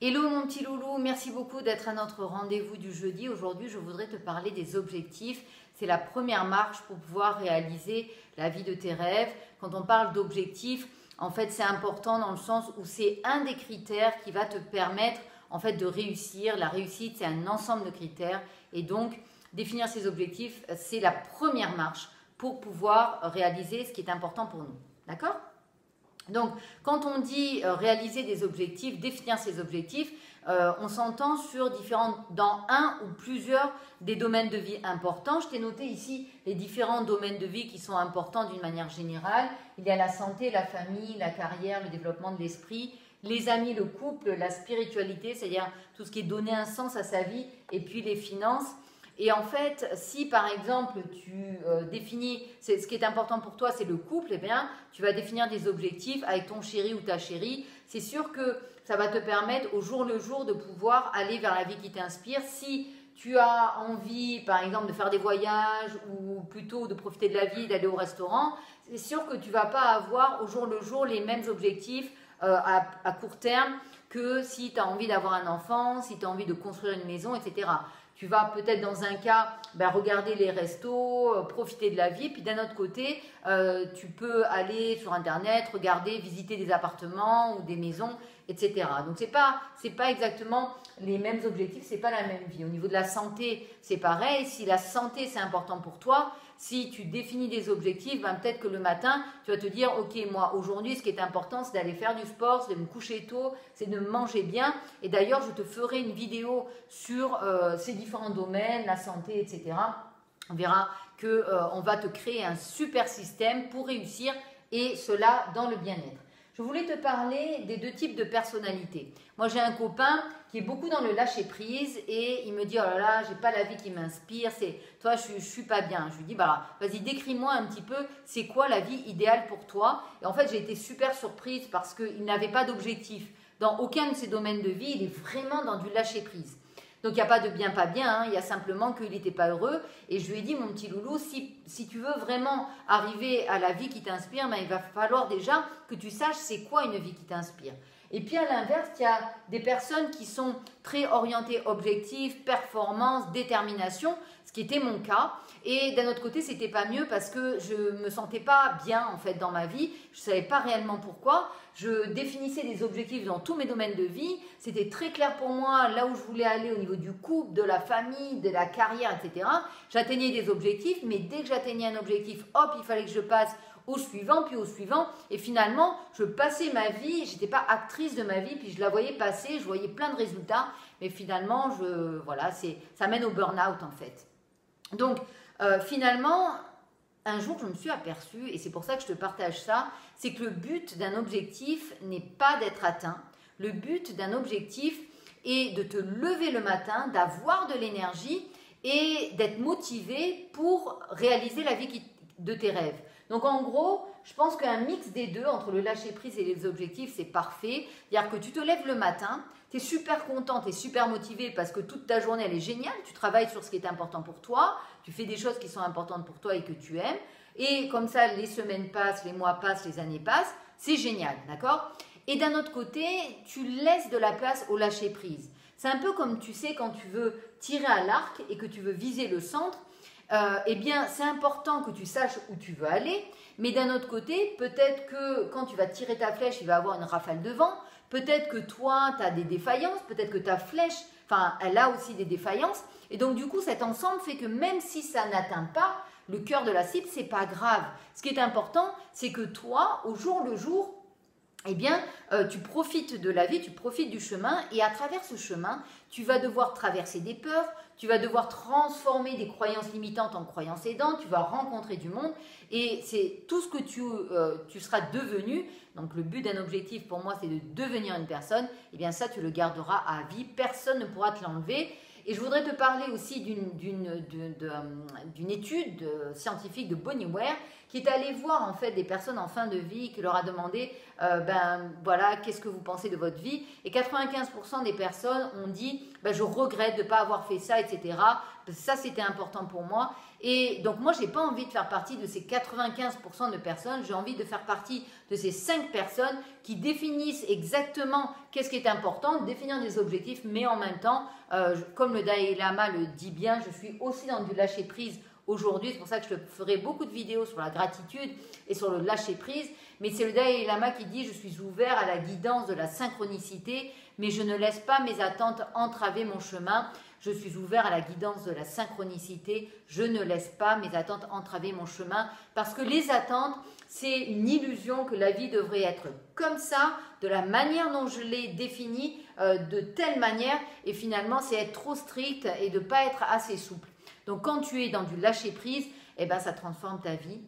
Hello mon petit loulou, merci beaucoup d'être à notre rendez-vous du jeudi. Aujourd'hui, je voudrais te parler des objectifs. C'est la première marche pour pouvoir réaliser la vie de tes rêves. Quand on parle d'objectifs, en fait, c'est important dans le sens où c'est un des critères qui va te permettre en fait de réussir. La réussite, c'est un ensemble de critères et donc définir ces objectifs, c'est la première marche pour pouvoir réaliser ce qui est important pour nous. D'accord ? Donc, quand on dit réaliser des objectifs, définir ces objectifs, on s'entend sur dans un ou plusieurs des domaines de vie importants. Je t'ai noté ici les différents domaines de vie qui sont importants d'une manière générale. Il y a la santé, la famille, la carrière, le développement de l'esprit, les amis, le couple, la spiritualité, c'est-à-dire tout ce qui est donner un sens à sa vie, et puis les finances. Et en fait, si par exemple tu définis, ce qui est important pour toi, c'est le couple, eh bien, tu vas définir des objectifs avec ton chéri ou ta chérie. C'est sûr que ça va te permettre au jour le jour de pouvoir aller vers la vie qui t'inspire. Si tu as envie, par exemple, de faire des voyages ou plutôt de profiter de la vie, d'aller au restaurant, c'est sûr que tu ne vas pas avoir au jour le jour les mêmes objectifs à court terme que si tu as envie d'avoir un enfant, si tu as envie de construire une maison, etc. Tu vas peut-être dans un cas regarder les restos, profiter de la vie, puis d'un autre côté, tu peux aller sur Internet, regarder, visiter des appartements ou des maisons, etc. Donc, ce n'est pas exactement les mêmes objectifs, ce n'est pas la même vie. Au niveau de la santé, c'est pareil. Si la santé, c'est important pour toi, si tu définis des objectifs, peut-être que le matin, tu vas te dire, ok, moi, aujourd'hui, ce qui est important, c'est d'aller faire du sport, c'est de me coucher tôt, c'est de manger bien. Et d'ailleurs, je te ferai une vidéo sur ces différents domaines, la santé, etc. On verra qu'on va te créer un super système pour réussir et cela dans le bien-être. Je voulais te parler des deux types de personnalités. Moi, j'ai un copain qui est beaucoup dans le lâcher-prise et il me dit « Oh là là, j'ai pas la vie qui m'inspire, toi, je suis pas bien. » Je lui dis « Bah, vas-y, décris-moi un petit peu, c'est quoi la vie idéale pour toi ?» Et en fait, j'ai été super surprise parce qu'il n'avait pas d'objectif. Dans aucun de ses domaines de vie, il est vraiment dans du lâcher-prise. Donc, il n'y a pas de bien, pas bien, il y a simplement qu'il n'était pas heureux. Et je lui ai dit, mon petit loulou, si tu veux vraiment arriver à la vie qui t'inspire, il va falloir déjà que tu saches c'est quoi une vie qui t'inspire. Et puis à l'inverse, il y a des personnes qui sont très orientées objectifs, performance, détermination, ce qui était mon cas. Et d'un autre côté, c'était pas mieux parce que je me sentais pas bien en fait dans ma vie. Je savais pas réellement pourquoi. Je définissais des objectifs dans tous mes domaines de vie. C'était très clair pour moi là où je voulais aller au niveau du couple, de la famille, de la carrière, etc. J'atteignais des objectifs, mais dès que j'atteignais un objectif, hop, il fallait que je passe au suivant, puis au suivant. Et finalement, je passais ma vie, je n'étais pas actrice de ma vie, puis je la voyais passer, je voyais plein de résultats. Mais finalement, ça mène au burn-out en fait. Donc, finalement, un jour, je me suis aperçue, et c'est pour ça que je te partage ça, c'est que le but d'un objectif n'est pas d'être atteint. Le but d'un objectif est de te lever le matin, d'avoir de l'énergie et d'être motivé pour réaliser la vie de tes rêves. Donc en gros, je pense qu'un mix des deux, entre le lâcher-prise et les objectifs, c'est parfait. C'est-à-dire que tu te lèves le matin, tu es super content, tu es super motivé parce que toute ta journée, elle est géniale. Tu travailles sur ce qui est important pour toi, tu fais des choses qui sont importantes pour toi et que tu aimes. Et comme ça, les semaines passent, les mois passent, les années passent. C'est génial, d'accord ? Et d'un autre côté, tu laisses de la place au lâcher-prise. C'est un peu comme, tu sais, quand tu veux tirer à l'arc et que tu veux viser le centre, eh bien, c'est important que tu saches où tu veux aller, mais d'un autre côté, peut-être que quand tu vas tirer ta flèche, il va y avoir une rafale de vent, peut-être que toi, tu as des défaillances, peut-être que ta flèche, elle a aussi des défaillances, et donc du coup, cet ensemble fait que même si ça n'atteint pas le cœur de la cible, c'est pas grave. Ce qui est important, c'est que toi, au jour le jour, eh bien, tu profites de la vie, tu profites du chemin et à travers ce chemin, tu vas devoir traverser des peurs, tu vas devoir transformer des croyances limitantes en croyances aidantes, tu vas rencontrer du monde et c'est tout ce que tu seras devenu. Donc, le but d'un objectif pour moi, c'est de devenir une personne. Eh bien, ça, tu le garderas à vie, personne ne pourra te l'enlever. Et je voudrais te parler aussi d'une étude scientifique de Bonnie Ware qui est allé voir en fait des personnes en fin de vie, qui leur a demandé, ben voilà, qu'est-ce que vous pensez de votre vie? Et 95% des personnes ont dit, ben, je regrette de ne pas avoir fait ça, etc. Ça, c'était important pour moi. Et donc, moi, je n'ai pas envie de faire partie de ces 95% de personnes. J'ai envie de faire partie de ces 5 personnes qui définissent exactement qu'est-ce qui est important, définir des objectifs, mais en même temps, comme le Dalai Lama le dit bien, je suis aussi dans du lâcher-prise aujourd'hui. C'est pour ça que je ferai beaucoup de vidéos sur la gratitude et sur le lâcher-prise. Mais c'est le Dalai Lama qui dit « Je suis ouvert à la guidance de la synchronicité, mais je ne laisse pas mes attentes entraver mon chemin. » Je suis ouvert à la guidance de la synchronicité. Je ne laisse pas mes attentes entraver mon chemin. Parce que les attentes, c'est une illusion que la vie devrait être comme ça, de la manière dont je l'ai définie, de telle manière. Et finalement, c'est être trop strict et de ne pas être assez souple. Donc, quand tu es dans du lâcher-prise, eh ben, ça transforme ta vie.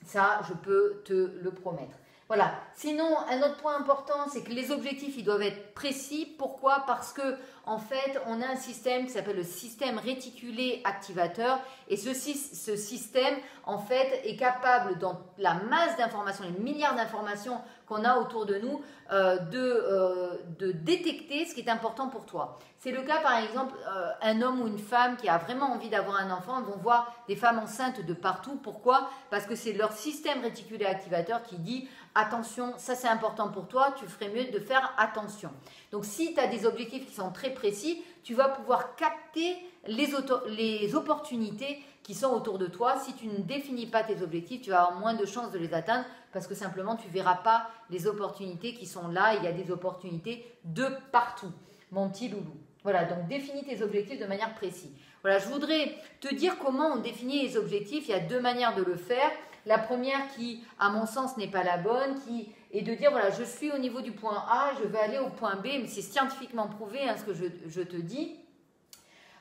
Ça, je peux te le promettre. Voilà. Sinon, un autre point important, c'est que les objectifs, ils doivent être précis. Pourquoi? Parce que, en fait, on a un système qui s'appelle le système réticulé activateur. Et ce système, en fait, est capable, dans la masse d'informations, les milliards d'informations qu'on a autour de nous, de détecter ce qui est important pour toi. C'est le cas, par exemple, un homme ou une femme qui a vraiment envie d'avoir un enfant, vont voir des femmes enceintes de partout. Pourquoi? Parce que c'est leur système réticulé activateur qui dit « Attention, ça c'est important pour toi, tu ferais mieux de faire attention. » Donc, si tu as des objectifs qui sont très précis, tu vas pouvoir capter les opportunités qui sont autour de toi. Si tu ne définis pas tes objectifs, tu vas avoir moins de chances de les atteindre parce que simplement, tu ne verras pas les opportunités qui sont là. Il y a des opportunités de partout, mon petit loulou. Voilà, donc définis tes objectifs de manière précise. Voilà, je voudrais te dire comment on définit les objectifs. Il y a 2 manières de le faire. La première qui, à mon sens, n'est pas la bonne, qui est de dire, voilà, je suis au niveau du point A, je vais aller au point B, mais c'est scientifiquement prouvé hein, ce que je te dis.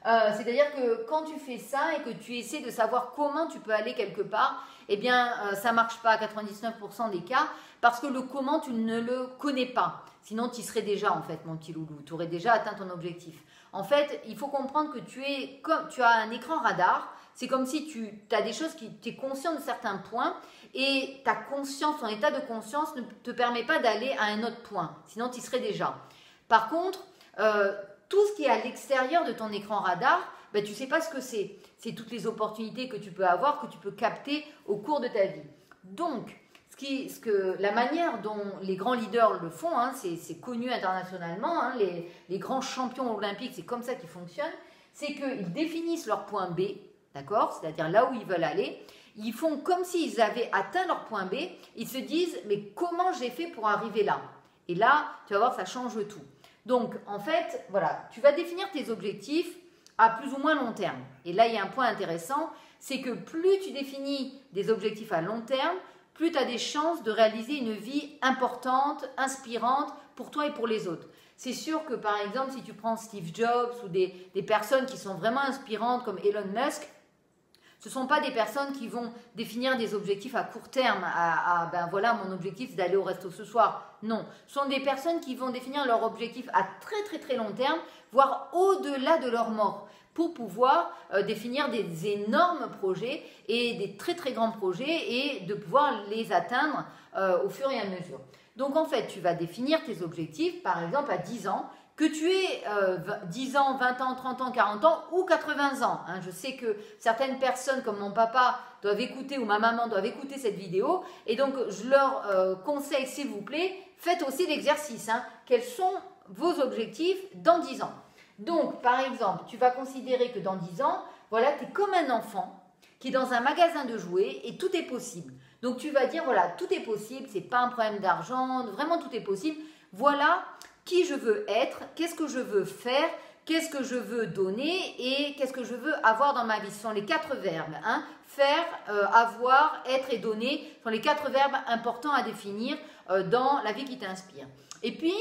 C'est-à-dire que quand tu fais ça et que tu essaies de savoir comment tu peux aller quelque part, eh bien, ça ne marche pas à 99% des cas parce que le comment, tu ne le connais pas. Sinon, tu y serais déjà, en fait, mon petit loulou. Tu aurais déjà atteint ton objectif. En fait, il faut comprendre que tu as un écran radar. C'est comme si tu as des choses tu es conscient de certains points et ta conscience, ton état de conscience ne te permet pas d'aller à un autre point. Sinon, tu y serais déjà. Par contre, tout ce qui est à l'extérieur de ton écran radar, ben, tu ne sais pas ce que c'est. C'est toutes les opportunités que tu peux avoir, que tu peux capter au cours de ta vie. Donc, la manière dont les grands leaders le font, hein, c'est connu internationalement, hein, les grands champions olympiques, c'est comme ça qu'ils fonctionnent, c'est qu'ils définissent leur point B, d'accord, c'est-à-dire là où ils veulent aller. Ils font comme s'ils avaient atteint leur point B. Ils se disent, mais comment j'ai fait pour arriver là? Et là, tu vas voir, ça change tout. Donc, en fait, voilà, tu vas définir tes objectifs à plus ou moins long terme. Et là, il y a un point intéressant, c'est que plus tu définis des objectifs à long terme, plus tu as des chances de réaliser une vie importante, inspirante pour toi et pour les autres. C'est sûr que, par exemple, si tu prends Steve Jobs ou des personnes qui sont vraiment inspirantes comme Elon Musk, ce ne sont pas des personnes qui vont définir des objectifs à court terme, ben voilà, mon objectif c'est d'aller au resto ce soir. Non, ce sont des personnes qui vont définir leur objectif à très très très long terme, voire au-delà de leur mort, pour pouvoir définir des énormes projets et des très très grands projets et de pouvoir les atteindre au fur et à mesure. Donc en fait, tu vas définir tes objectifs, par exemple à 10 ans, que tu aies 10 ans, 20 ans, 30 ans, 40 ans ou 80 ans. Hein. Je sais que certaines personnes comme mon papa doivent écouter ou ma maman doivent écouter cette vidéo et donc je leur conseille s'il vous plaît, faites aussi l'exercice. Hein. Quels sont vos objectifs dans 10 ans? Donc par exemple, tu vas considérer que dans 10 ans, voilà, tu es comme un enfant qui est dans un magasin de jouets et tout est possible. Donc tu vas dire voilà, tout est possible, c'est pas un problème d'argent, vraiment tout est possible. Voilà qui je veux être, qu'est-ce que je veux faire, qu'est-ce que je veux donner et qu'est-ce que je veux avoir dans ma vie. Ce sont les 4 verbes. Hein. Faire, avoir, être et donner sont les 4 verbes importants à définir dans la vie qui t'inspire. Et puis,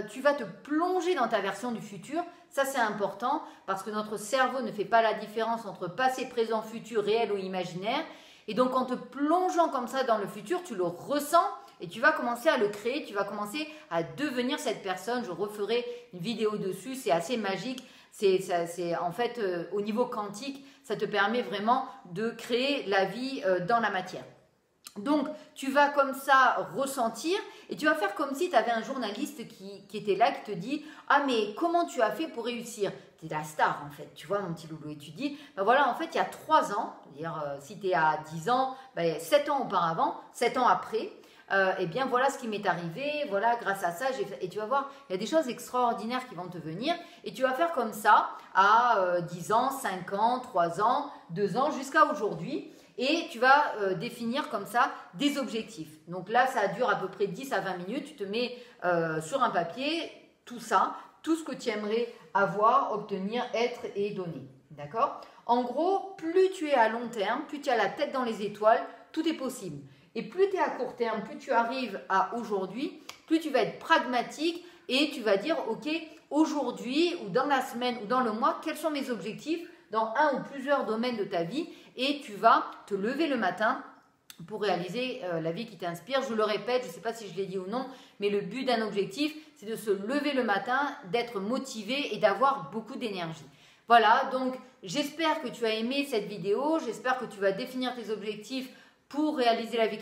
tu vas te plonger dans ta version du futur. Ça, c'est important parce que notre cerveau ne fait pas la différence entre passé, présent, futur, réel ou imaginaire. Et donc, en te plongeant comme ça dans le futur, tu le ressens et tu vas commencer à le créer, tu vas commencer à devenir cette personne. Je referai une vidéo dessus, c'est assez magique. C'est en fait, au niveau quantique, ça te permet vraiment de créer la vie dans la matière. Donc, tu vas comme ça ressentir et tu vas faire comme si tu avais un journaliste qui était là, qui te dit « Ah, mais comment tu as fait pour réussir ?» Tu es la star en fait, tu vois mon petit loulou. Et tu dis « Ben voilà, en fait, il y a 3 ans, c'est-à-dire si tu es à 10 ans, ben, 7 ans auparavant, 7 ans après, eh bien voilà ce qui m'est arrivé, voilà grâce à ça, j'ai fait. » Et tu vas voir, il y a des choses extraordinaires qui vont te venir et tu vas faire comme ça à 10 ans, 5 ans, 3 ans, 2 ans, jusqu'à aujourd'hui. Et tu vas définir comme ça des objectifs. Donc là, ça dure à peu près 10 à 20 minutes. Tu te mets sur un papier tout ça, tout ce que tu aimerais avoir, obtenir, être et donner. D'accord? En gros, plus tu es à long terme, plus tu as la tête dans les étoiles, tout est possible. Et plus tu es à court terme, plus tu arrives à aujourd'hui, plus tu vas être pragmatique et tu vas dire, ok, aujourd'hui ou dans la semaine ou dans le mois, quels sont mes objectifs dans un ou plusieurs domaines de ta vie et tu vas te lever le matin pour réaliser la vie qui t'inspire. Je le répète, je ne sais pas si je l'ai dit ou non, mais le but d'un objectif, c'est de se lever le matin, d'être motivé et d'avoir beaucoup d'énergie. Voilà, donc j'espère que tu as aimé cette vidéo, j'espère que tu vas définir tes objectifs pour réaliser la vie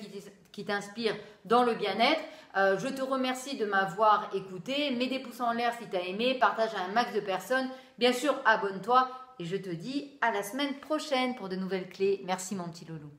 qui t'inspire dans le bien-être. Je te remercie de m'avoir écouté, mets des pouces en l'air si tu as aimé, partage à un max de personnes, bien sûr abonne-toi et je te dis à la semaine prochaine pour de nouvelles clés. Merci mon petit loulou.